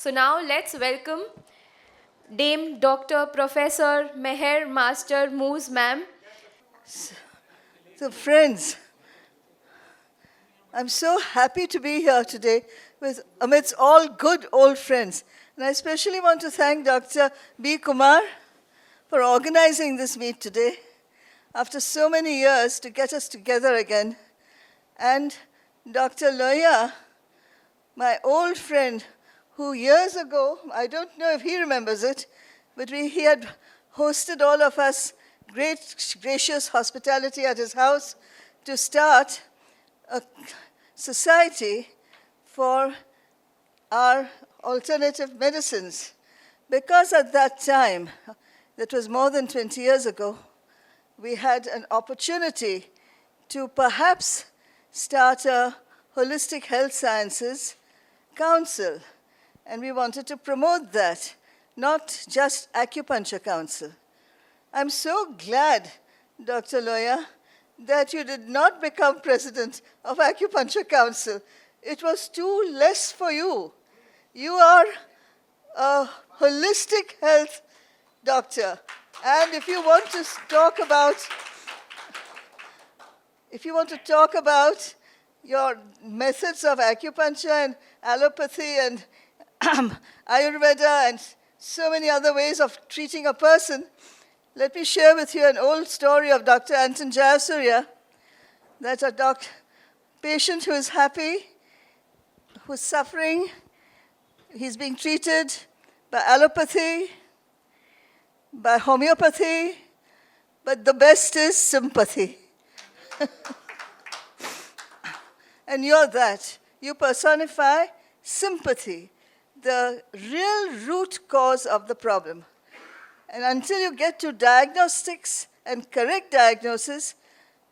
So now let's welcome Dame Dr. Professor Meher Master Moos ma'am. So friends, I'm so happy to be here today amidst all good old friends. And I especially want to thank Dr. B. Kumar for organizing this meet today after so many years to get us together again. And Dr. Loya, my old friend, who years ago, I don't know if he remembers it, but he had hosted all of us great, gracious hospitality at his house to start a society for our alternative medicines. Because at that time, that was more than 20 years ago, we had an opportunity to perhaps start a holistic health sciences council. And we wanted to promote that, not just acupuncture council. I'm so glad, Dr. Loya, that you did not become president of Acupuncture Council. It was too less for you. You are a holistic health doctor. And if you want to talk about your methods of acupuncture and allopathy and Ayurveda and so many other ways of treating a person, let me share with you an old story of Dr. Anton Jayasuriya. That's a patient who is happy, who's suffering. He's being treated by allopathy, by homeopathy, but the best is sympathy. And you're that. You personify sympathy, the real root cause of the problem. And until you get to diagnostics and correct diagnosis,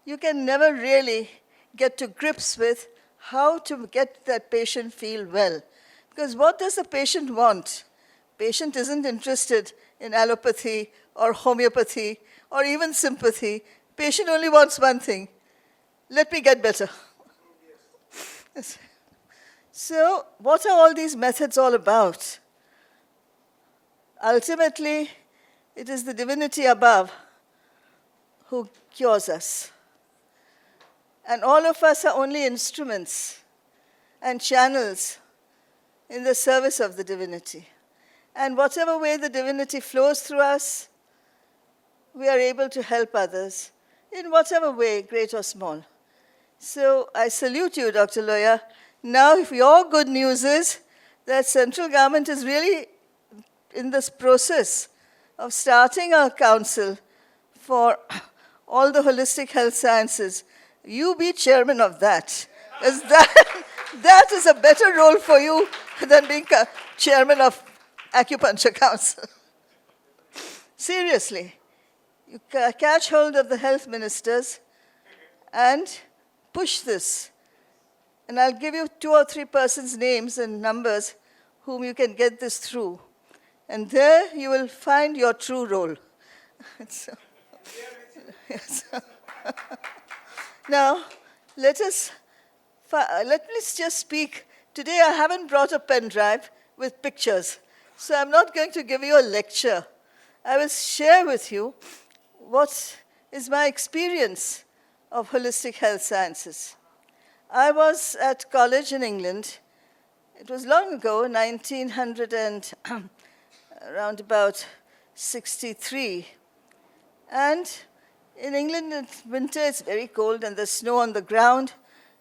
you can never really get to grips with how to get that patient feel well. Because what does the patient want? Patient isn't interested in allopathy or homeopathy or even sympathy. Patient only wants one thing: let me get better. So what are all these methods all about? Ultimately, it is the divinity above who cures us. And all of us are only instruments and channels in the service of the divinity. And whatever way the divinity flows through us, we are able to help others in whatever way, great or small. So I salute you, Dr. Loya. Now, if your good news is that central government is really in this process of starting a council for all the holistic health sciences, you be chairman of that. Because that is a better role for you than being chairman of Acupuncture Council. Seriously, you catch hold of the health ministers and push this. And I'll give you 2 or 3 persons' names and numbers whom you can get this through. And there you will find your true role. So, yes. Now, let me just speak. Today I haven't brought a pen drive with pictures, so I'm not going to give you a lecture. I will share with you what is my experience of holistic health sciences. I was at college in England. It was long ago, 1900 and around about 63. And in England, in winter, it's very cold and there's snow on the ground.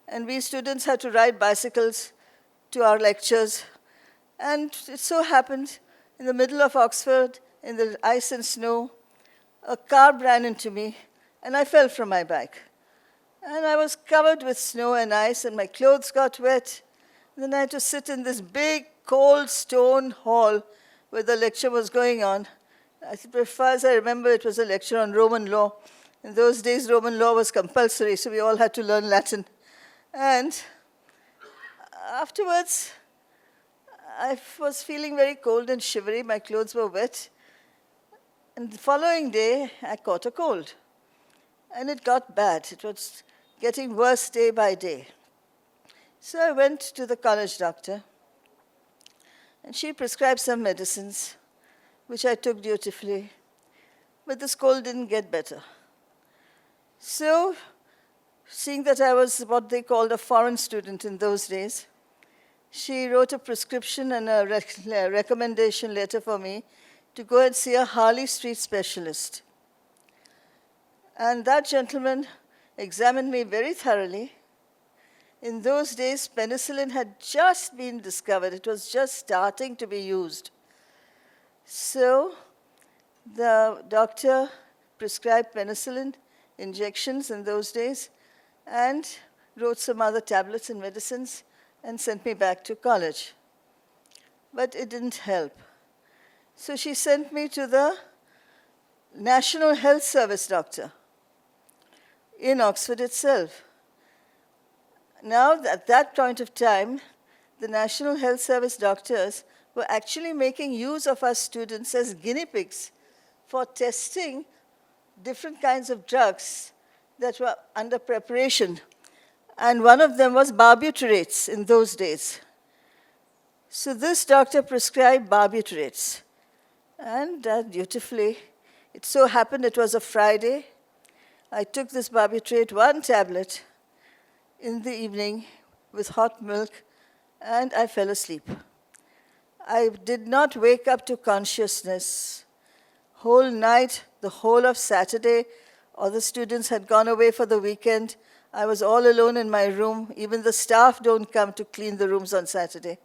And we students had to ride bicycles to our lectures. And it so happened, in the middle of Oxford, in the ice and snow, a car ran into me, and I fell from my bike. And I was covered with snow and ice, and my clothes got wet. And then I had to sit in this big, cold stone hall where the lecture was going on. As far as I remember, it was a lecture on Roman law. In those days, Roman law was compulsory, so we all had to learn Latin. And afterwards, I was feeling very cold and shivery. My clothes were wet. And the following day, I caught a cold. And it got bad. It was getting worse day by day. So I went to the college doctor. And she prescribed some medicines, which I took dutifully. But this cold didn't get better. So, seeing that I was what they called a foreign student in those days, she wrote a prescription and a recommendation letter for me to go and see a Harley Street specialist. And that gentleman examined me very thoroughly. In those days, penicillin had just been discovered. It was just starting to be used. So the doctor prescribed penicillin injections in those days and wrote some other tablets and medicines and sent me back to college. But it didn't help. So she sent me to the National Health Service doctor in Oxford itself. Now, at that point of time, the National Health Service doctors were actually making use of our students as guinea pigs for testing different kinds of drugs that were under preparation. And one of them was barbiturates in those days. So this doctor prescribed barbiturates. And dutifully, it so happened it was a Friday. I took this barbiturate, one tablet, in the evening with hot milk, and I fell asleep. I did not wake up to consciousness. Whole night, the whole of Saturday, all the students had gone away for the weekend. I was all alone in my room. Even the staff don't come to clean the rooms on Saturday.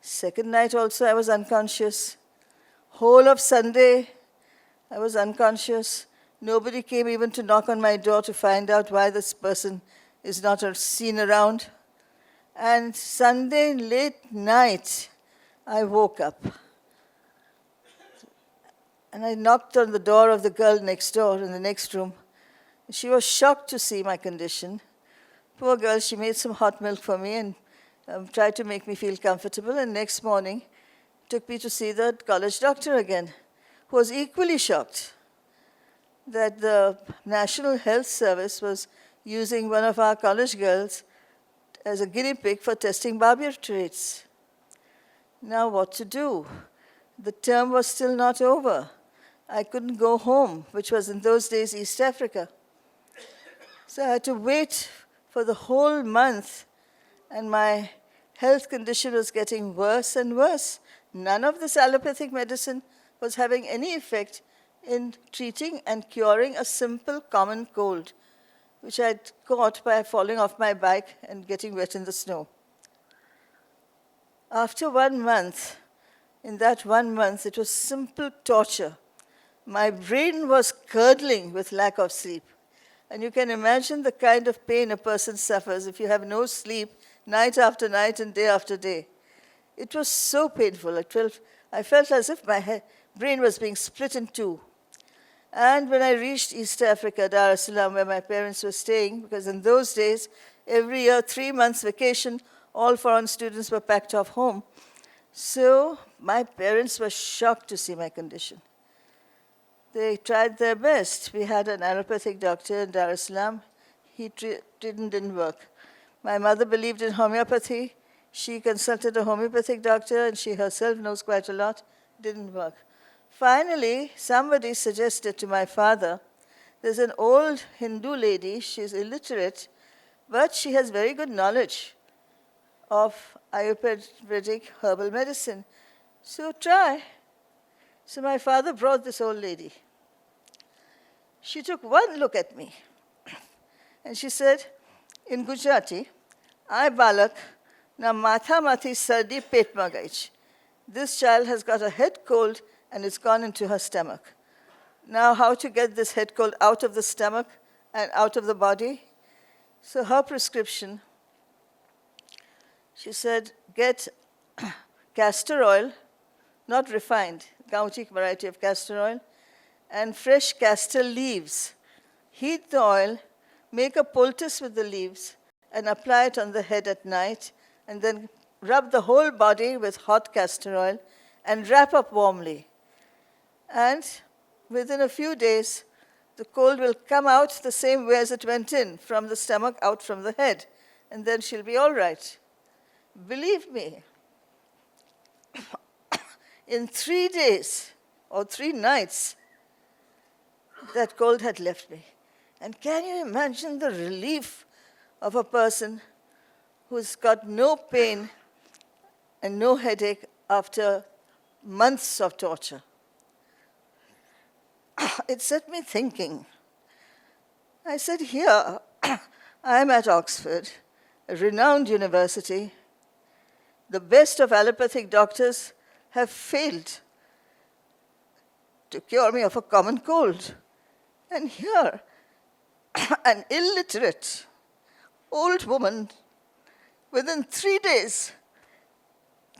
Second night also, I was unconscious. Whole of Sunday, I was unconscious. Nobody came even to knock on my door to find out why this person is not seen around. And Sunday late night, I woke up. And I knocked on the door of the girl next door in the next room. She was shocked to see my condition. Poor girl, she made some hot milk for me and tried to make me feel comfortable. And next morning, took me to see the college doctor again, who was equally shocked that the National Health Service was using one of our college girls as a guinea pig for testing barbiturates. Now what to do? The term was still not over. I couldn't go home, which was in those days East Africa. So I had to wait for the whole month, and my health condition was getting worse and worse. None of this allopathic medicine was having any effect in treating and curing a simple common cold, which I'd caught by falling off my bike and getting wet in the snow. After 1 month, in that 1 month, it was simple torture. My brain was curdling with lack of sleep. And you can imagine the kind of pain a person suffers if you have no sleep night after night and day after day. It was so painful. I felt as if my brain was being split in two. And when I reached East Africa, Dar es Salaam, where my parents were staying, because in those days, every year, 3 months vacation, all foreign students were packed off home. So my parents were shocked to see my condition. They tried their best. We had an allopathic doctor in Dar es Salaam. He didn't work. My mother believed in homeopathy. She consulted a homeopathic doctor, and she herself knows quite a lot. Didn't work. Finally, somebody suggested to my father, there's an old Hindu lady, she's illiterate, but she has very good knowledge of Ayurvedic herbal medicine. So try. So my father brought this old lady. She took one look at me, and she said, in Gujarati, "I balak na matha mathi sardi pet magaich." This child has got a head cold, and it's gone into her stomach. Now, how to get this head cold out of the stomach and out of the body? So her prescription, she said, get castor oil, not refined, gauchi variety of castor oil, and fresh castor leaves. Heat the oil, make a poultice with the leaves, and apply it on the head at night, and then rub the whole body with hot castor oil, and wrap up warmly. And within a few days, the cold will come out the same way as it went in, from the stomach out from the head, and then she'll be all right. Believe me, in 3 days or 3 nights, that cold had left me. And can you imagine the relief of a person who's got no pain and no headache after months of torture? It set me thinking. I said, here, I'm at Oxford, a renowned university. The best of allopathic doctors have failed to cure me of a common cold. And here, an illiterate old woman, within 3 days,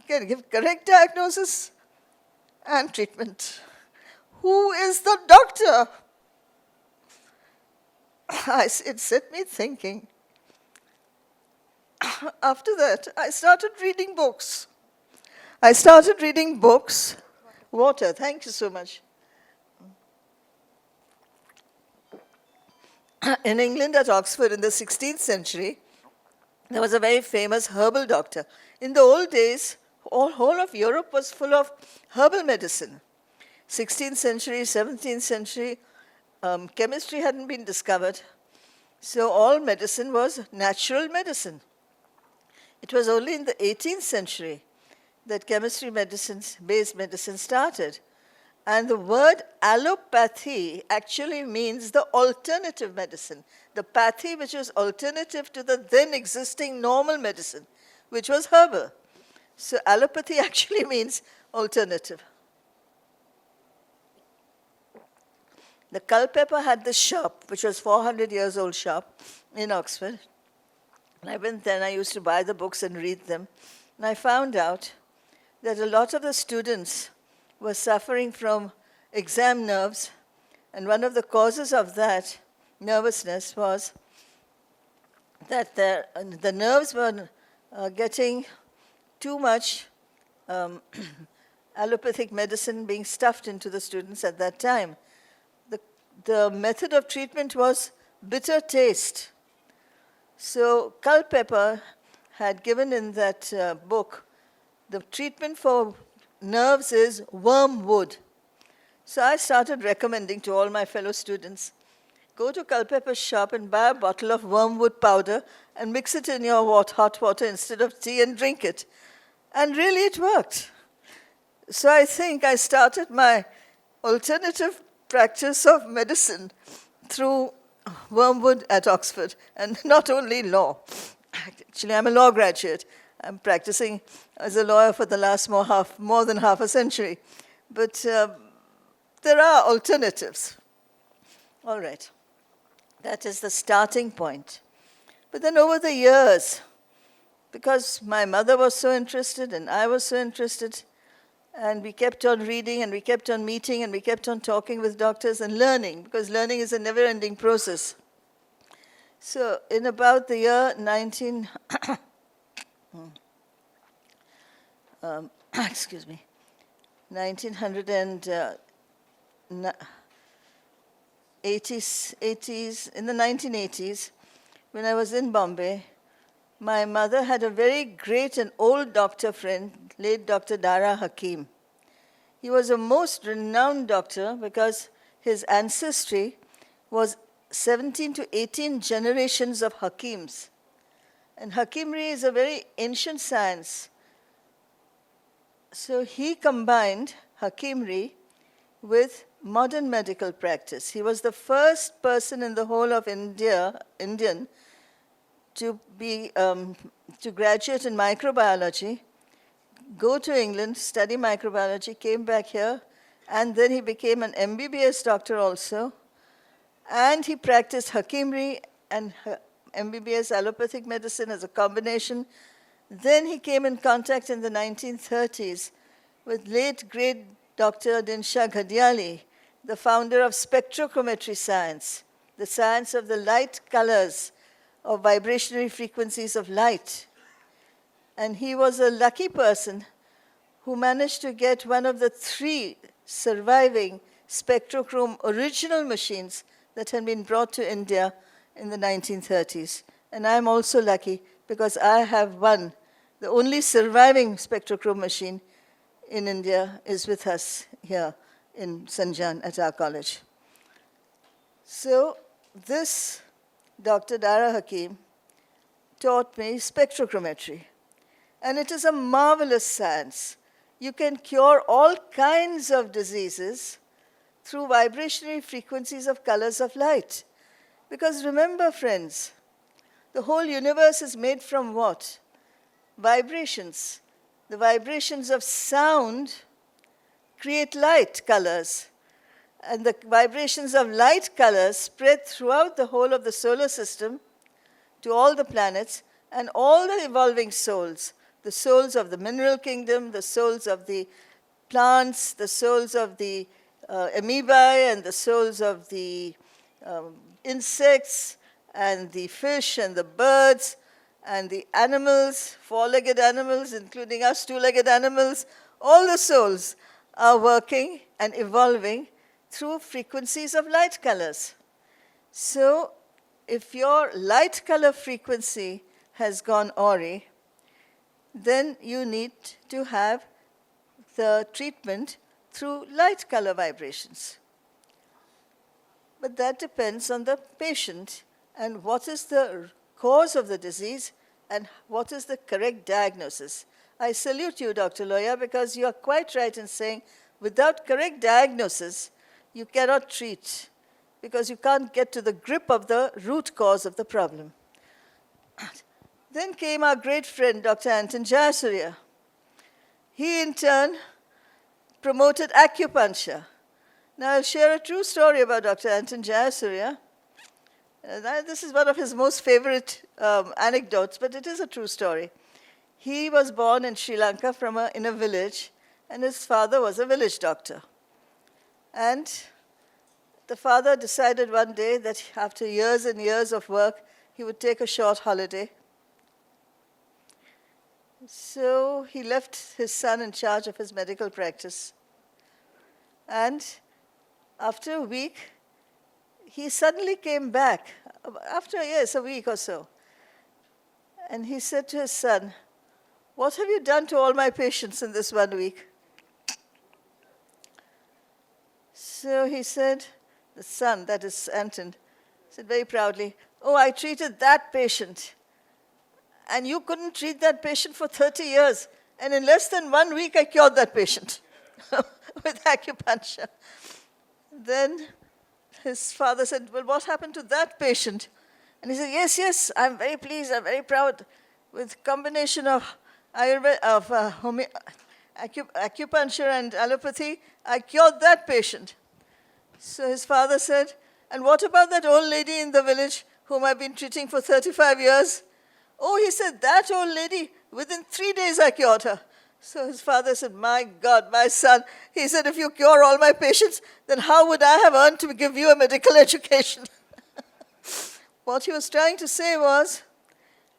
can give correct diagnosis and treatment. Who is the doctor? It set me thinking. After that, I started reading books. Water, thank you so much. In England, at Oxford, in the 16th century, there was a very famous herbal doctor. In the old days, whole of Europe was full of herbal medicine. 16th century, 17th century, chemistry hadn't been discovered. So all medicine was natural medicine. It was only in the 18th century that chemistry-based medicine started. And the word allopathy actually means the alternative medicine, the pathy which was alternative to the then existing normal medicine, which was herbal. So allopathy actually means alternative. The Culpeper had this shop, which was 400 years old shop in Oxford. And I went there and I used to buy the books and read them. And I found out that a lot of the students were suffering from exam nerves. And one of the causes of that nervousness was that the nerves were getting too much allopathic medicine being stuffed into the students at that time. The method of treatment was bitter taste. So Culpeper had given in that book, the treatment for nerves is wormwood. So I started recommending to all my fellow students, go to Culpeper's shop and buy a bottle of wormwood powder and mix it in your hot water instead of tea and drink it. And really it worked. So I think I started my alternative practice of medicine through wormwood at Oxford, and not only law. Actually, I'm a law graduate. I'm practicing as a lawyer for the last more than half a century. But there are alternatives. All right. That is the starting point. But then over the years, because my mother was so interested and I was so interested, and we kept on reading, and we kept on meeting, and we kept on talking with doctors and learning, because learning is a never-ending process. So in about the year 1980s, in the 1980s, when I was in Bombay, my mother had a very great and old doctor friend, late Dr. Dara Hakim. He was a most renowned doctor because his ancestry was 17 to 18 generations of Hakims. And Hakimri is a very ancient science. So he combined Hakimri with modern medical practice. He was the first person in the whole of Indian, to graduate in microbiology, go to England, study microbiology, came back here, and then he became an MBBS doctor also. And he practiced Hakimri and MBBS allopathic medicine as a combination. Then he came in contact in the 1930s with late great Dr. Dinsha Ghadiali, the founder of spectrochrometry science, the science of the light colors of vibrationary frequencies of light. And he was a lucky person who managed to get one of the 3 surviving spectrochrome original machines that had been brought to India in the 1930s. And I'm also lucky because I have one, the only surviving spectrochrome machine in India is with us here in Sanjan at our college. So this Dr. Dara Hakim taught me spectrochrometry. And it is a marvelous science. You can cure all kinds of diseases through vibrationary frequencies of colors of light. Because remember, friends, the whole universe is made from what? Vibrations. The vibrations of sound create light colors. And the vibrations of light colors spread throughout the whole of the solar system to all the planets and all the evolving souls. The souls of the mineral kingdom, the souls of the plants, the souls of the amoebae, and the souls of the insects, and the fish, and the birds, and the animals, four-legged animals, including us, two-legged animals. All the souls are working and evolving through frequencies of light colors. So if your light color frequency has gone awry, then you need to have the treatment through light color vibrations. But that depends on the patient and what is the cause of the disease and what is the correct diagnosis. I salute you, Dr. Loya, because you are quite right in saying without correct diagnosis, you cannot treat because you can't get to the grip of the root cause of the problem. Then came our great friend, Dr. Anton Jayasuriya. He, in turn, promoted acupuncture. Now, I'll share a true story about Dr. Anton Jayasuriya. This is one of his most favorite anecdotes, but it is a true story. He was born in Sri Lanka in a village, and his father was a village doctor. And the father decided one day that after years and years of work, he would take a short holiday. So he left his son in charge of his medical practice. And after a week, he suddenly came back, after a week or so. And he said to his son, "What have you done to all my patients in this 1 week?" So he said, the son, that is Anton, said very proudly, "Oh, I treated that patient. And you couldn't treat that patient for 30 years. And in less than 1 week, I cured that patient with acupuncture." Then his father said, "Well, what happened to that patient?" And he said, yes, I'm very pleased, I'm very proud. With combination of acupuncture and allopathy, I cured that patient. So his father said, "And what about that old lady in the village whom I've been treating for 35 years? Oh," he said, "that old lady, within 3 days I cured her." So his father said, "My God, my son," he said, "if you cure all my patients, then how would I have earned to give you a medical education?" What he was trying to say was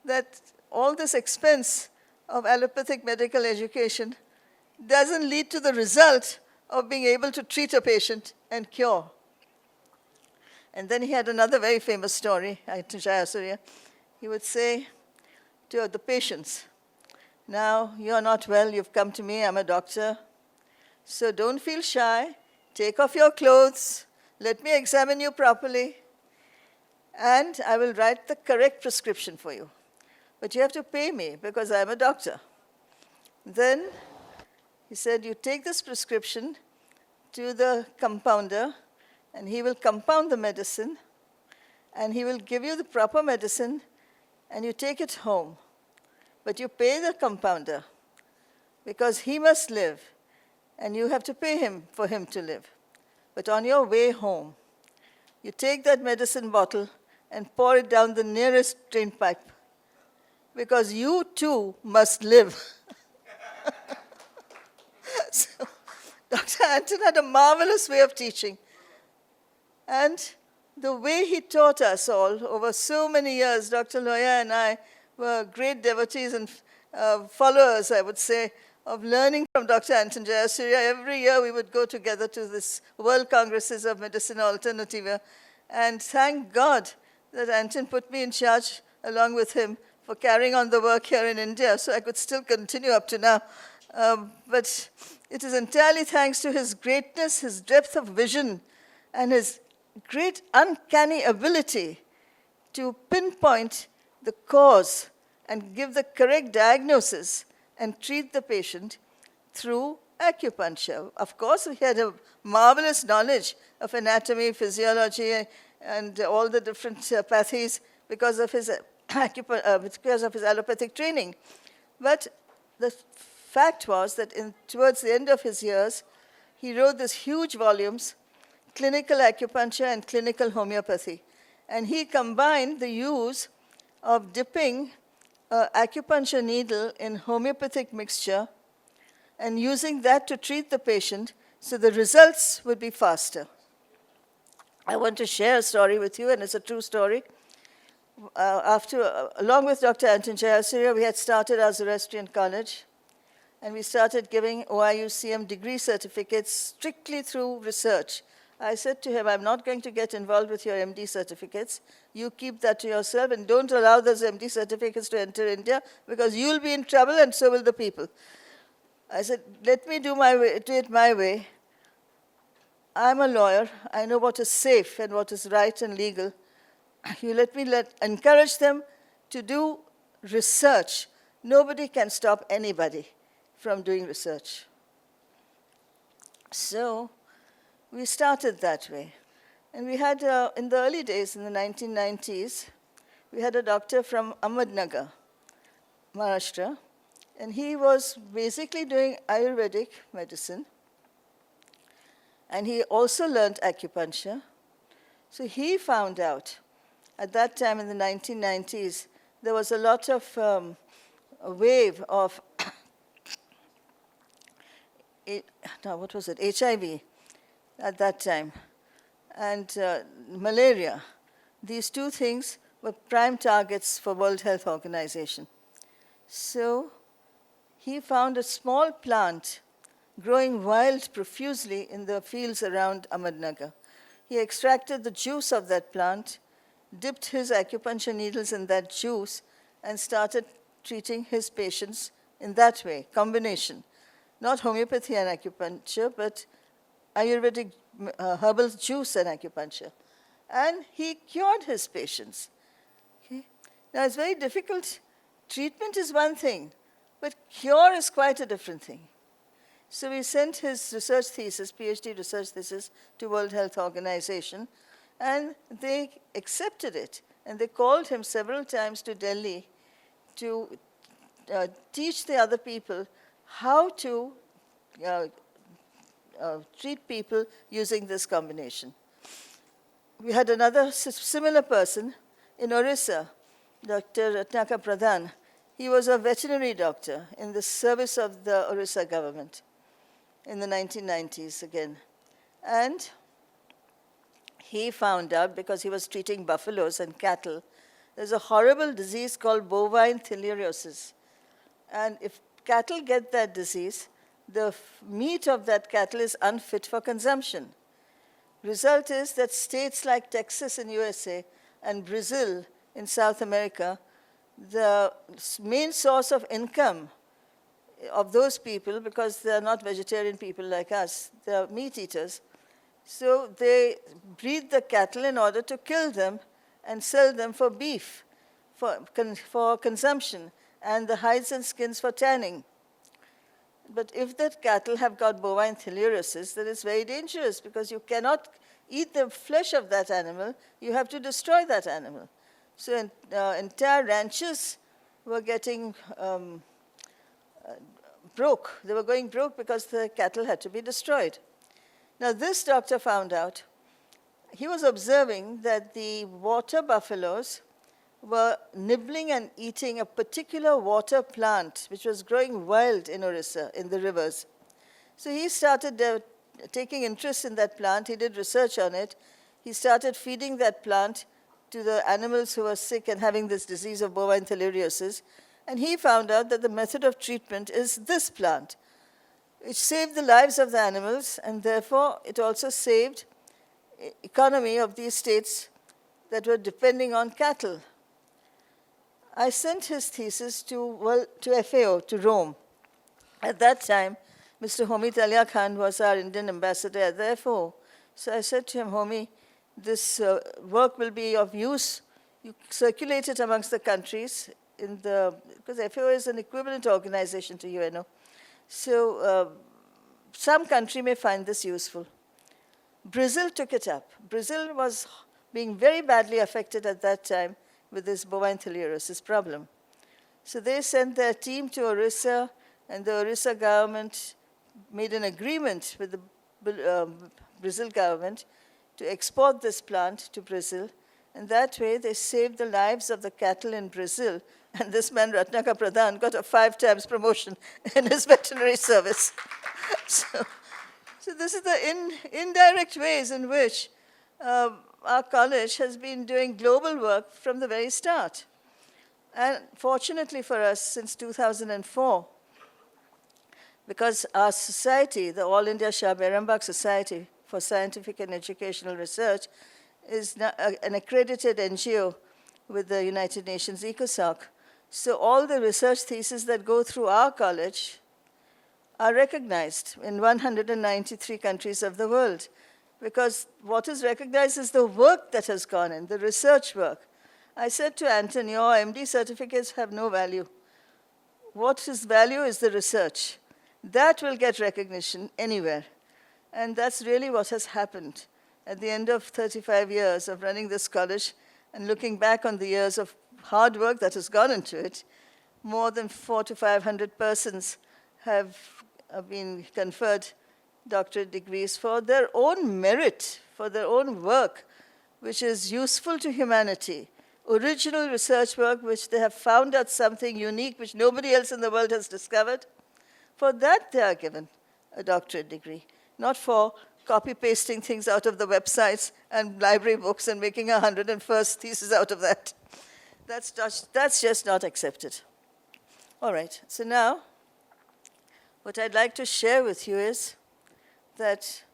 that all this expense of allopathic medical education doesn't lead to the result of being able to treat a patient and cure. And then he had another very famous story, Jayasuriya. He would say to the patients, "Now, you're not well, you've come to me, I'm a doctor. So don't feel shy, take off your clothes, let me examine you properly, and I will write the correct prescription for you. But you have to pay me because I'm a doctor." Then he said, "You take this prescription to the compounder, and he will compound the medicine, and he will give you the proper medicine, and you take it home. But you pay the compounder because he must live, and you have to pay him for him to live. But on your way home, you take that medicine bottle and pour it down the nearest drain pipe because you too must live." So Dr. Anton had a marvelous way of teaching. And the way he taught us all over so many years, Dr. Loya and I were great devotees and followers, I would say, of learning from Dr. Anton Jayasuriya. Every year we would go together to this World Congresses of Medicinal Alternativa. And thank God that Anton put me in charge along with him for carrying on the work here in India, so I could still continue up to now. But It is entirely thanks to his greatness, his depth of vision, and his great uncanny ability to pinpoint the cause and give the correct diagnosis and treat the patient through acupuncture. Of course, he had a marvelous knowledge of anatomy, physiology, and all the different pathies because of his allopathic training. But the fact was that towards the end of his years, he wrote these huge volumes, Clinical Acupuncture and Clinical Homeopathy. And he combined the use of dipping an acupuncture needle in homeopathic mixture and using that to treat the patient so the results would be faster. I want to share a story with you, and it's a true story. Along with Dr. Anton Jayasuriya, we had started our Zoroastrian College, and we started giving OIUCM degree certificates strictly through research. I said to him, I'm not going to get involved with your MD certificates. You keep that to yourself and don't allow those MD certificates to enter India because you'll be in trouble and so will the people. I said, let me do it my way. I'm a lawyer. I know what is safe and what is right and legal. You let me encourage them to do research. Nobody can stop anybody from doing research. So we started that way. And we had, in the early days, in the 1990s, we had a doctor from Ahmednagar, Maharashtra, and he was basically doing Ayurvedic medicine. And he also learned acupuncture. So he found out, at that time in the 1990s, there was a lot of a wave of, HIV at that time, and malaria. These two things were prime targets for World Health Organization. So he found a small plant growing wild profusely in the fields around Ahmednagar. He extracted the juice of that plant, dipped his acupuncture needles in that juice, and started treating his patients in that way, combination. Not homeopathy and acupuncture, but Ayurvedic herbal juice and acupuncture. And he cured his patients. Okay? Now, it's very difficult. Treatment is one thing, but cure is quite a different thing. So we sent his research thesis, PhD research thesis, to World Health Organization, and they accepted it. And they called him several times to Delhi to teach the other people how to treat people using this combination. We had another similar person in Orissa, Dr. Ratnaka Pradhan. He was a veterinary doctor in the service of the Orissa government in the 1990s again. And he found out, because he was treating buffaloes and cattle, there's a horrible disease called bovine thilleriosis. And if cattle get that disease, the meat of that cattle is unfit for consumption. Result is that states like Texas in USA and Brazil in South America, the main source of income of those people, because they're not vegetarian people like us, they're meat eaters, so they breed the cattle in order to kill them and sell them for beef, for consumption, and the hides and skins for tanning. But if that cattle have got bovine thilleriosis, then it's very dangerous because you cannot eat the flesh of that animal. You have to destroy that animal. So entire ranches were getting broke. They were going broke because the cattle had to be destroyed. Now this doctor found out, he was observing that the water buffaloes were nibbling and eating a particular water plant which was growing wild in Orissa, in the rivers. So he started taking interest in that plant. He did research on it. He started feeding that plant to the animals who were sick and having this disease of bovine thilleriosis. And he found out that the method of treatment is this plant. It saved the lives of the animals, and therefore it also saved the economy of these states that were depending on cattle. I sent his thesis to FAO, to Rome. At that time, Mr. Homi Talia Khan was our Indian ambassador at the FO. So I said to him, Homi, this work will be of use. You circulate it amongst the countries, because FAO is an equivalent organization to UNO. So some country may find this useful. Brazil took it up. Brazil was being very badly affected at that time with this bovine theileriosis problem. So they sent their team to Orissa, and the Orissa government made an agreement with the Brazil government to export this plant to Brazil. And that way, they saved the lives of the cattle in Brazil. And this man, Ratnaka Pradhan, got a 5 times promotion in his veterinary service. So this is the indirect ways in which our college has been doing global work from the very start. And fortunately for us, since 2004, because our society, the All India Shah Berambach Society for Scientific and Educational Research, is an accredited NGO with the United Nations ECOSOC. So all the research theses that go through our college are recognized in 193 countries of the world, because what is recognized is the work that has gone in, the research work. I said to Anton, your MD certificates have no value. What is value is the research. That will get recognition anywhere. And that's really what has happened. At the end of 35 years of running this college and looking back on the years of hard work that has gone into it, more than 400 to 500 persons have been conferred doctorate degrees for their own merit, for their own work, which is useful to humanity. Original research work which they have found out something unique which nobody else in the world has discovered. For that they are given a doctorate degree, not for copy-pasting things out of the websites and library books and making 101st thesis out of that. That's just not accepted. All right, so now what I'd like to share with you is that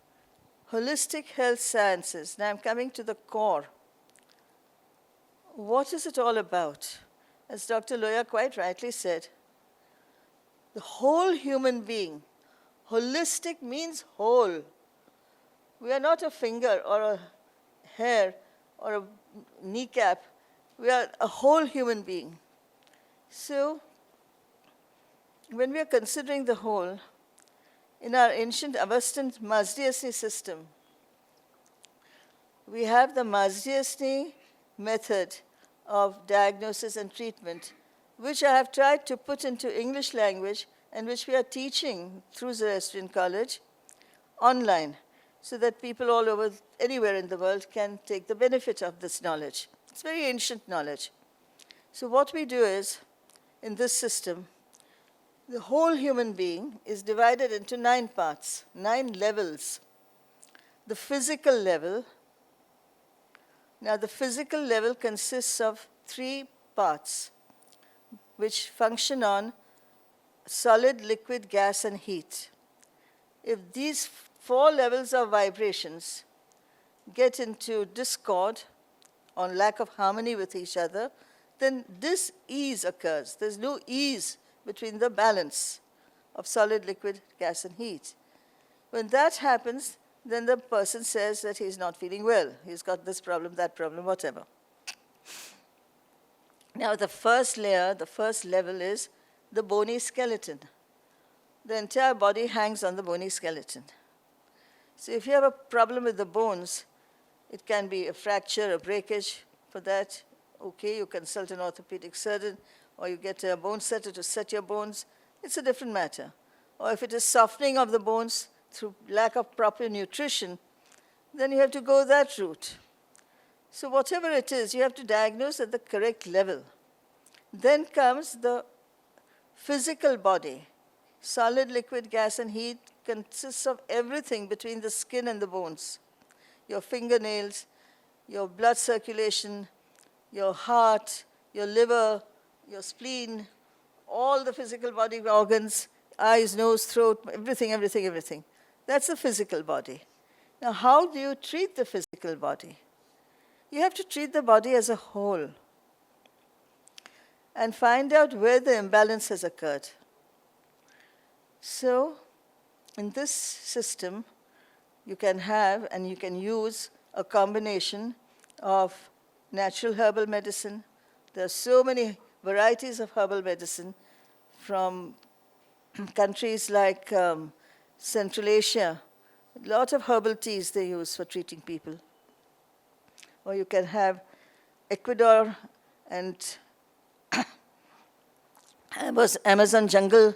holistic health sciences, now I'm coming to the core. What is it all about? As Dr. Loya quite rightly said, the whole human being. Holistic means whole. We are not a finger or a hair or a kneecap. We are a whole human being. So when we are considering the whole, in our ancient Avestan Mazdiasni system, we have the Mazdiasni method of diagnosis and treatment, which I have tried to put into English language and which we are teaching through Zoroastrian College online, so that people all over, anywhere in the world, can take the benefit of this knowledge. It's very ancient knowledge. So what we do is, in this system, the whole human being is divided into 9 parts, 9 levels. The physical level. Now, the physical level consists of 3 parts, which function on solid, liquid, gas, and heat. If these 4 levels of vibrations get into discord, or lack of harmony with each other, then dis-ease occurs. There's no ease between the balance of solid, liquid, gas, and heat. When that happens, then the person says that he's not feeling well. He's got this problem, that problem, whatever. Now, the first layer, the first level is the bony skeleton. The entire body hangs on the bony skeleton. So if you have a problem with the bones, it can be a fracture, a breakage. For that, okay, you consult an orthopedic surgeon, or you get a bone setter to set your bones. It's a different matter. Or if it is softening of the bones through lack of proper nutrition, then you have to go that route. So whatever it is, you have to diagnose at the correct level. Then comes the physical body. Solid, liquid, gas, and heat consists of everything between the skin and the bones. Your fingernails, your blood circulation, your heart, your liver, your spleen, all the physical body organs, eyes, nose, throat, everything, everything, everything. That's the physical body. Now, how do you treat the physical body? You have to treat the body as a whole and find out where the imbalance has occurred. So, in this system, you can have and you can use a combination of natural herbal medicine. There are so many varieties of herbal medicine from countries like Central Asia. A lot of herbal teas they use for treating people. Or you can have Ecuador and Amazon jungle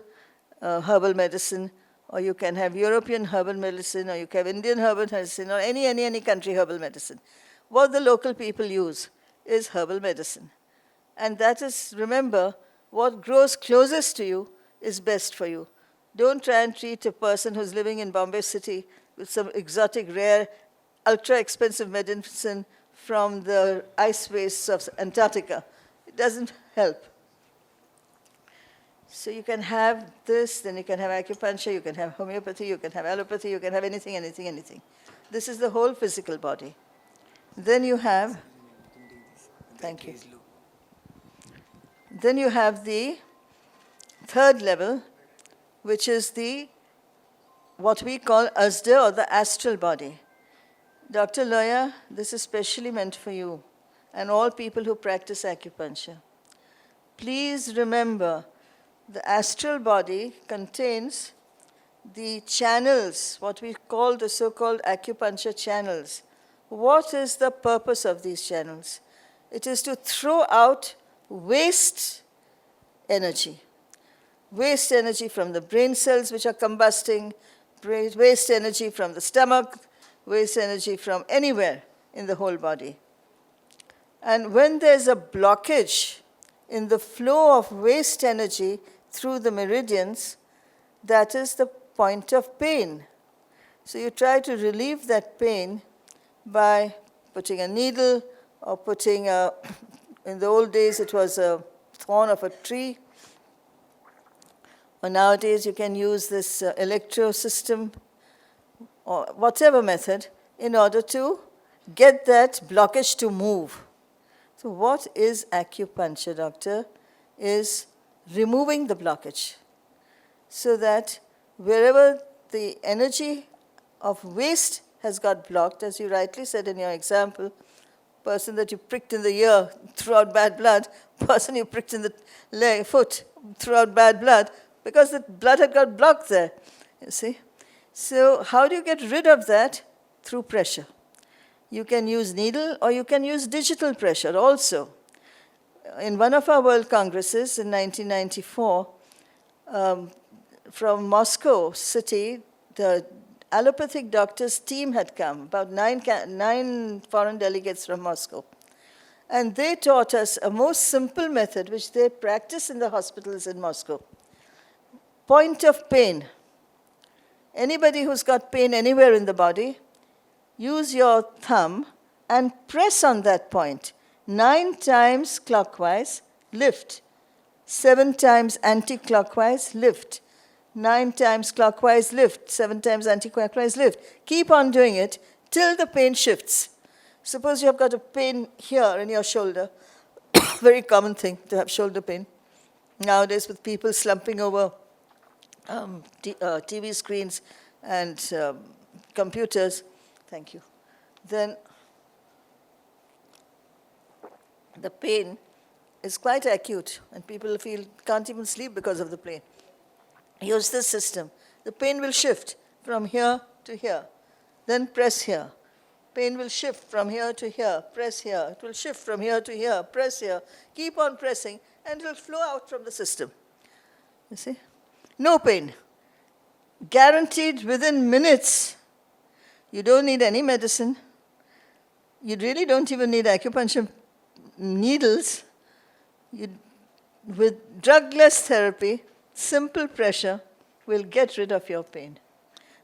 herbal medicine, or you can have European herbal medicine, or you can have Indian herbal medicine, or any country herbal medicine. What the local people use is herbal medicine. And that is, remember, what grows closest to you is best for you. Don't try and treat a person who's living in Bombay City with some exotic, rare, ultra-expensive medicine from the ice wastes of Antarctica. It doesn't help. So you can have this, then you can have acupuncture, you can have homeopathy, you can have allopathy, you can have anything. This is the whole physical body. Then you have, thank you. Then you have the third level, which is what we call Asda, or the astral body. Dr. Loya, this is specially meant for you and all people who practice acupuncture. Please remember, the astral body contains the channels, what we call the so-called acupuncture channels. What is the purpose of these channels? It is to throw out waste energy. Waste energy from the brain cells which are combusting, waste energy from the stomach, waste energy from anywhere in the whole body. And when there's a blockage in the flow of waste energy through the meridians, that is the point of pain. So you try to relieve that pain by putting a needle or putting in the old days it was a thorn of a tree. Or nowadays you can use this electro system or whatever method in order to get that blockage to move. So what is acupuncture, doctor? Is removing the blockage so that wherever the energy of waste has got blocked, as you rightly said in your example, person that you pricked in the ear threw out bad blood, person you pricked in the foot threw out bad blood because the blood had got blocked there, you see. So how do you get rid of that? Through pressure. You can use needle or you can use digital pressure also. In one of our World Congresses in 1994, from Moscow city, the allopathic doctors' team had come, about nine foreign delegates from Moscow. And they taught us a most simple method which they practice in the hospitals in Moscow. Point of pain. Anybody who's got pain anywhere in the body, use your thumb and press on that point. 9 times clockwise, lift. 7 times anti-clockwise, lift. 9 times clockwise, lift. 7 times anti-clockwise, lift. Keep on doing it till the pain shifts. Suppose you have got a pain here in your shoulder. Very common thing to have shoulder pain. Nowadays with people slumping over TV screens and computers. Thank you. Then the pain is quite acute and people can't even sleep because of the pain. Use this system. The pain will shift from here to here. Then press here. Pain will shift from here to here. Press here. It will shift from here to here. Press here. Keep on pressing and it will flow out from the system. You see? No pain. Guaranteed within minutes. You don't need any medicine. You really don't even need acupuncture needles. With drugless therapy, simple pressure will get rid of your pain.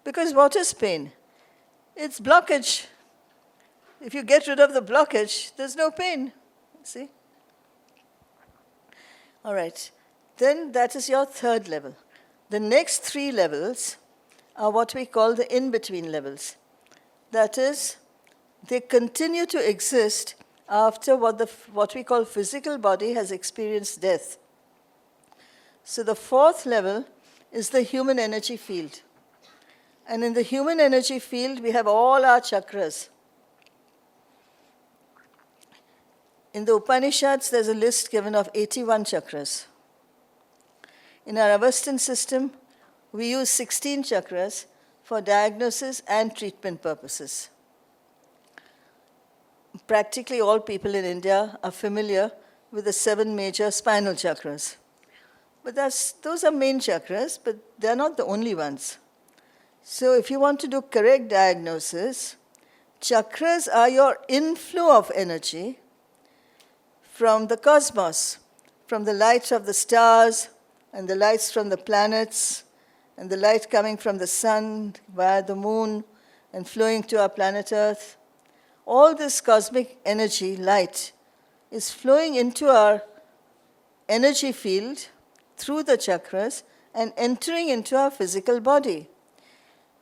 Because what is pain? It's blockage. If you get rid of the blockage, there's no pain. See? All right. Then that is your third level. The next 3 levels are what we call the in-between levels. That is, they continue to exist after what we call physical body has experienced death. So the 4th level is the human energy field. And in the human energy field, we have all our chakras. In the Upanishads, there's a list given of 81 chakras. In our Avestan system, we use 16 chakras for diagnosis and treatment purposes. Practically all people in India are familiar with the 7 major spinal chakras. But those are main chakras, but they're not the only ones. So if you want to do correct diagnosis, chakras are your inflow of energy from the cosmos, from the light of the stars and the lights from the planets and the light coming from the sun via the moon and flowing to our planet Earth. All this cosmic energy, light, is flowing into our energy field through the chakras and entering into our physical body.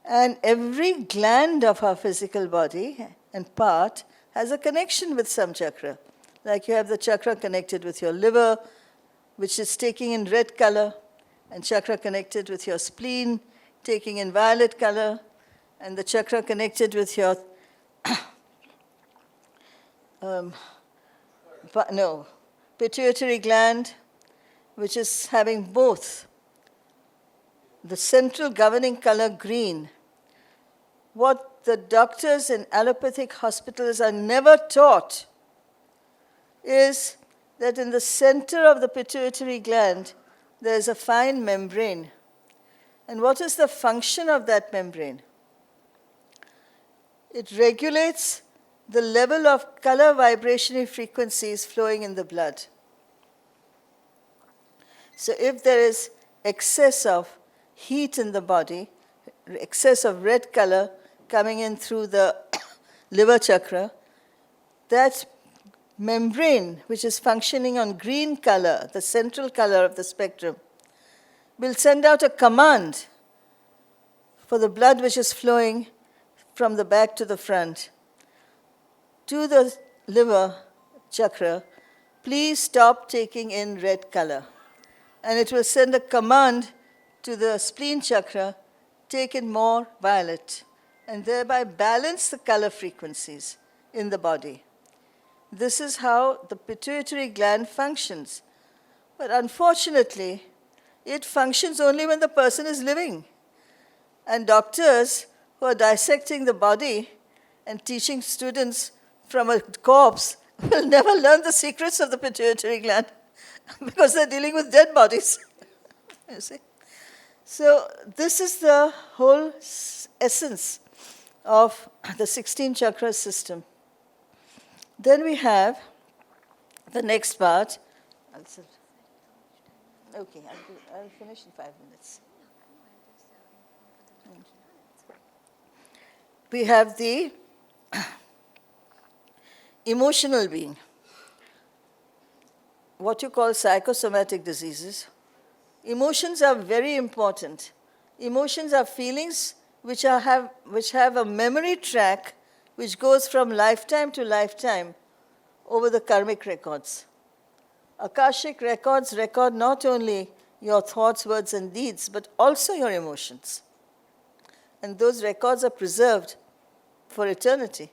And every gland of our physical body and part has a connection with some chakra. Like you have the chakra connected with your liver, which is taking in red color, and chakra connected with your spleen, taking in violet color, and the chakra connected with your pituitary gland, which is having both the central governing color green. What the doctors in allopathic hospitals are never taught is that in the center of the pituitary gland, there is a fine membrane. And what is the function of that membrane? It regulates the level of color vibrational frequencies flowing in the blood. So if there is excess of heat in the body, excess of red color coming in through the liver chakra, that membrane, which is functioning on green color, the central color of the spectrum, will send out a command for the blood which is flowing from the back to the front to the liver chakra, please stop taking in red color. And it will send a command to the spleen chakra, take in more violet, and thereby balance the color frequencies in the body. This is how the pituitary gland functions. But unfortunately, it functions only when the person is living. And doctors who are dissecting the body and teaching students from a corpse will never learn the secrets of the pituitary gland because they're dealing with dead bodies. You see? So this is the whole essence of the 16 chakra system. Then we have the next part. Okay, I'll finish in 5 minutes. We have the emotional being, what you call psychosomatic diseases. Emotions are very important. Emotions are feelings which have a memory track which goes from lifetime to lifetime over the karmic records. Akashic records record not only your thoughts, words, and deeds, but also your emotions. And those records are preserved for eternity.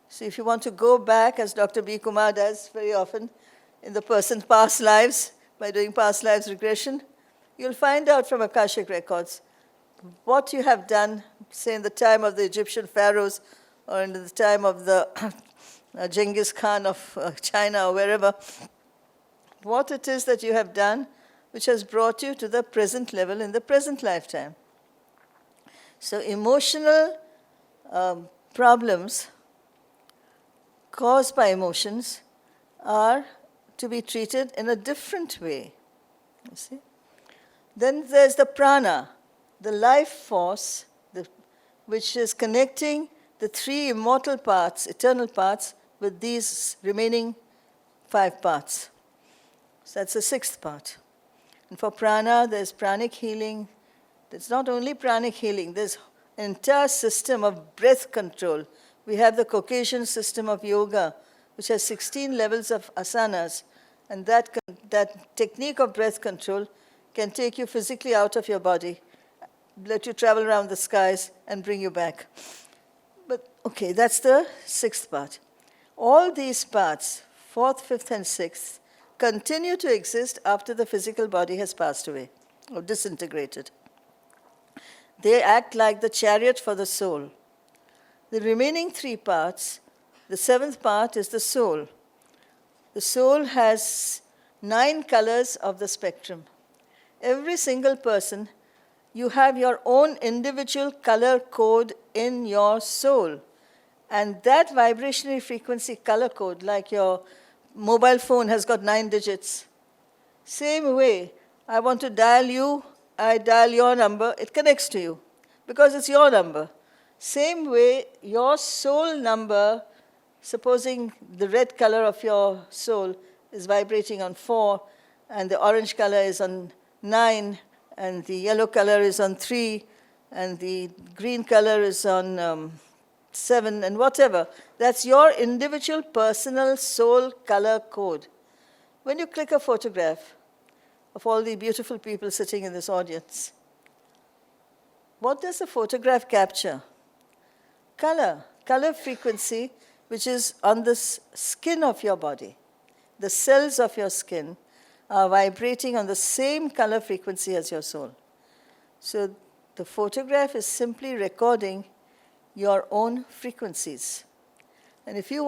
So if you want to go back, as Dr. B. Kumar does very often, in the person's past lives, by doing past lives regression, you'll find out from Akashic records what you have done, say in the time of the Egyptian pharaohs, or in the time of the Genghis Khan of China or wherever, what it is that you have done which has brought you to the present level in the present lifetime. So emotional problems caused by emotions are to be treated in a different way. You see? Then there's the prana, the life force, which is connecting the 3 immortal parts, eternal parts, with these remaining 5 parts. So that's the 6th part. And for prana, there's pranic healing. There's not only pranic healing, there's an entire system of breath control. We have the Caucasian system of yoga, which has 16 levels of asanas. And that technique of breath control can take you physically out of your body. let you travel around the skies and bring you back. But okay, that's the sixth part. All these parts, fourth, fifth, and sixth, continue to exist after the physical body has passed away or disintegrated. They act like the chariot for the soul. The remaining three parts, the seventh part is the soul. The soul has 9 colors of the spectrum. Every single person, you have your own individual color code in your soul. And that vibrationary frequency color code, like your mobile phone has got 9 digits. Same way, I want to dial you, I dial your number, it connects to you because it's your number. Same way, your soul number, supposing the red color of your soul is vibrating on 4, and the orange color is on 9, and the yellow color is on 3, and the green color is on 7, and whatever. That's your individual personal soul color code. When you click a photograph of all the beautiful people sitting in this audience, what does the photograph capture? Color frequency, which is on the skin of your body. The cells of your skin are vibrating on the same color frequency as your soul. So the photograph is simply recording your own frequencies. And if you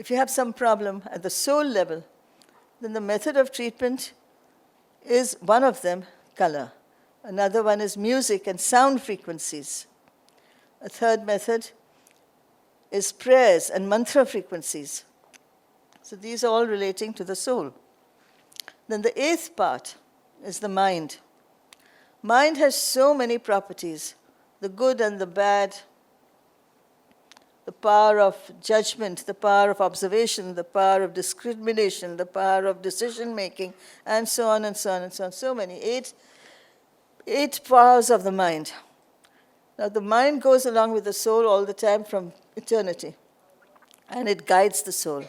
have some problem at the soul level, then the method of treatment is one of them, color. Another one is music and sound frequencies. A third method is prayers and mantra frequencies. So these are all relating to the soul. Then the eighth part is the mind. Mind has so many properties, the good and the bad, the power of judgment, the power of observation, the power of discrimination, the power of decision-making, and so on and so on and so on. So many, eight powers of the mind. Now the mind goes along with the soul all the time from eternity, and it guides the soul.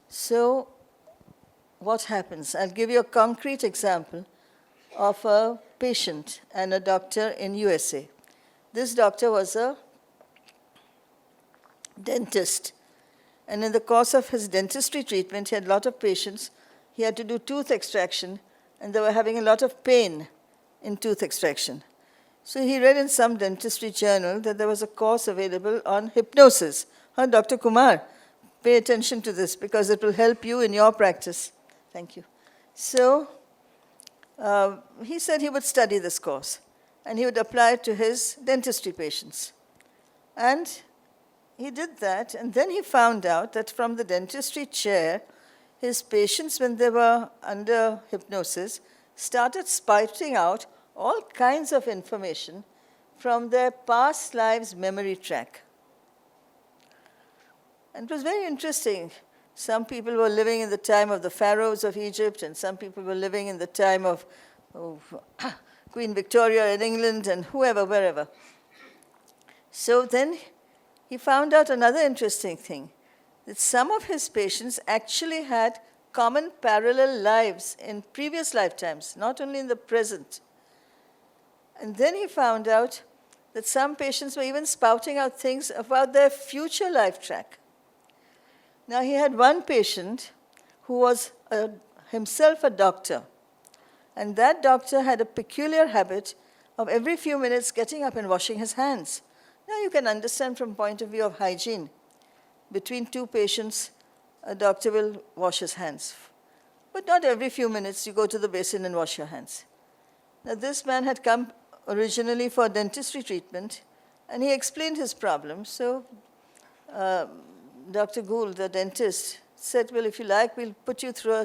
So what happens? I'll give you a concrete example of a patient and a doctor in USA. This doctor was a dentist, and in the course of his dentistry treatment, he had a lot of patients. He had to do tooth extraction, and they were having a lot of pain in tooth extraction. So he read in some dentistry journal that there was a course available on hypnosis. Dr. Kumar, pay attention to this because it will help you in your practice. Thank you. So he said he would study this course, and he would apply it to his dentistry patients. And he did that, and then he found out that from the dentistry chair, his patients, when they were under hypnosis, started spouting out all kinds of information from their past lives memory track. And it was very interesting. Some people were living in the time of the pharaohs of Egypt, and some people were living in the time of Queen Victoria in England, and whoever, wherever. So then he found out another interesting thing, that some of his patients actually had common parallel lives in previous lifetimes, not only in the present. And then he found out that some patients were even spouting out things about their future life track. Now, he had one patient who was himself a doctor, and that doctor had a peculiar habit of every few minutes getting up and washing his hands. Now, you can understand from point of view of hygiene. Between two patients, a doctor will wash his hands. But not every few minutes you go to the basin and wash your hands. Now, this man had come originally for dentistry treatment, and he explained his problem. So Dr. Gould, the dentist, said, well, if you like, we'll put you through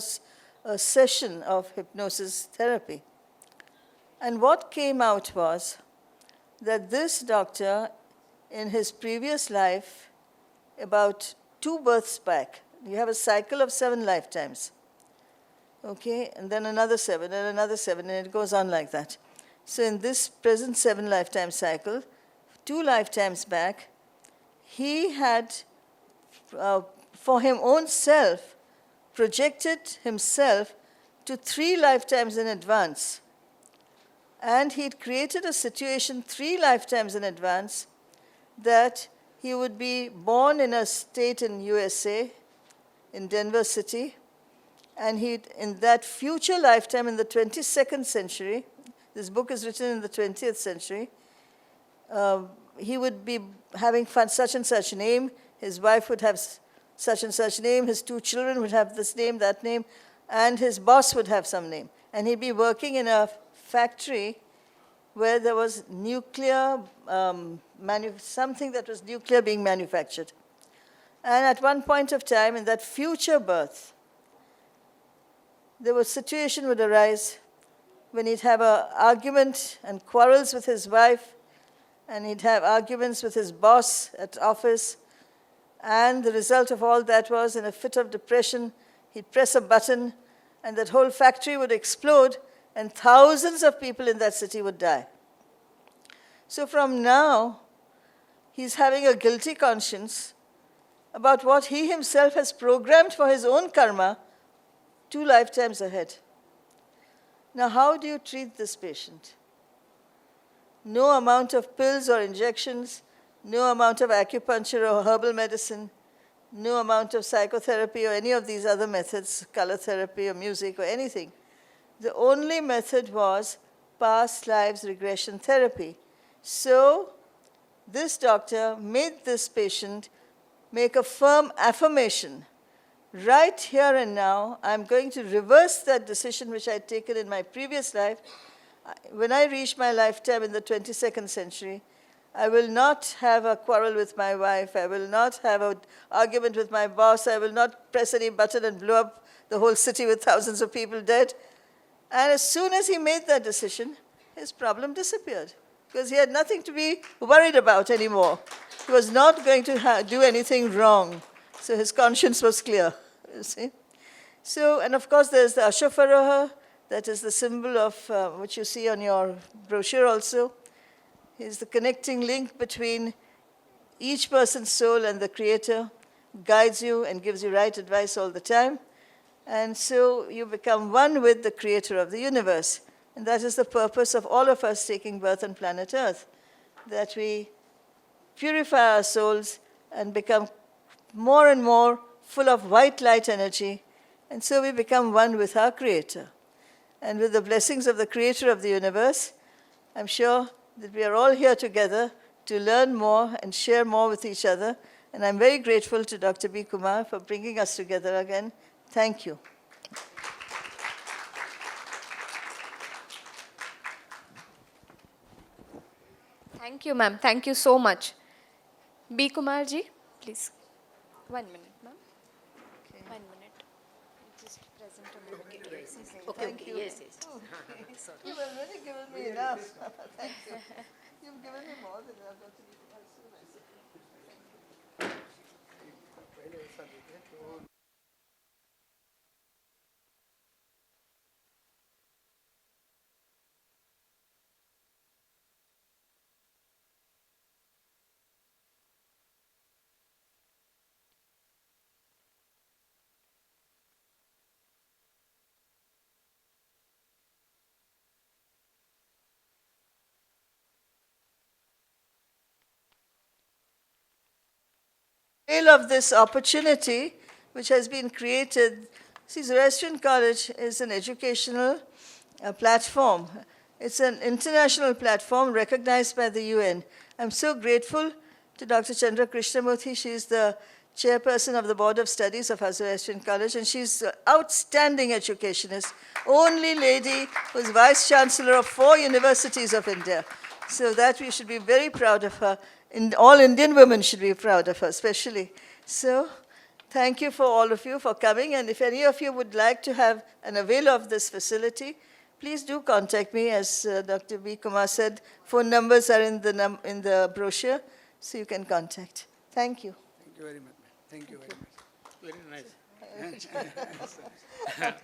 a session of hypnosis therapy. And what came out was that this doctor, in his previous life, about 2 births back, you have a cycle of 7 lifetimes, okay, and then another 7, and another 7, and it goes on like that. So in this present 7 lifetime cycle, 2 lifetimes back, he had, for his own self, projected himself to 3 lifetimes in advance. And he'd created a situation 3 lifetimes in advance that he would be born in a state in USA, in Denver City, and in that future lifetime in the 22nd century, this book is written in the 20th century, he would be having such and such name, his wife would have such and such name, his 2 children would have this name, that name, and his boss would have some name. And he'd be working in a factory where there was nuclear, something that was nuclear being manufactured. And at one point of time, in that future birth, a situation would arise when he'd have an argument and quarrels with his wife, and he'd have arguments with his boss at office, and the result of all that was, in a fit of depression, he'd press a button, and that whole factory would explode, and thousands of people in that city would die. So from now, he's having a guilty conscience about what he himself has programmed for his own karma 2 lifetimes ahead. Now, how do you treat this patient? No amount of pills or injections, no amount of acupuncture or herbal medicine, no amount of psychotherapy or any of these other methods, color therapy or music or anything. The only method was past lives regression therapy. So this doctor made this patient make a firm affirmation. Right here and now, I'm going to reverse that decision which I'd taken in my previous life. When I reach my lifetime in the 22nd century, I will not have a quarrel with my wife. I will not have an argument with my boss. I will not press any button and blow up the whole city with thousands of people dead. And as soon as he made that decision, his problem disappeared, because he had nothing to be worried about anymore. He was not going to do anything wrong. So his conscience was clear, you see. So, and of course, there's the Ashofaraha, that is the symbol of which you see on your brochure also. Is the connecting link between each person's soul and the Creator, guides you and gives you right advice all the time. And so you become one with the Creator of the universe. And that is the purpose of all of us taking birth on planet Earth, that we purify our souls and become more and more full of white light energy. And so we become one with our Creator. And with the blessings of the Creator of the universe, I'm sure that we are all here together to learn more and share more with each other. And I'm very grateful to Dr. B. Kumar for bringing us together again. Thank you. Thank you, ma'am. Thank you so much. B. Kumar ji, please. 1 minute, ma'am. Okay. 1 minute. Just present a moment. Okay, Thank you. yes. You've already given me enough. Thank you. You've given me more than enough. Dr. B. Kumar. So nice. Of this opportunity which has been created. See, Zoroastrian College is an educational platform. It's an international platform recognized by the UN. I'm so grateful to Dr. Chandra Krishnamurthy. She's the chairperson of the Board of Studies of our Zoroastrian College, and she's an outstanding educationist, only lady who's vice chancellor of 4 universities of India. So that we should be very proud of her. All Indian women should be proud of her, especially. So thank you for all of you for coming. And if any of you would like to have an avail of this facility, please do contact me. As Dr. B. Kumar said, phone numbers are in the brochure, so you can contact. Thank you. Thank you very much. Thank you very much. Very nice.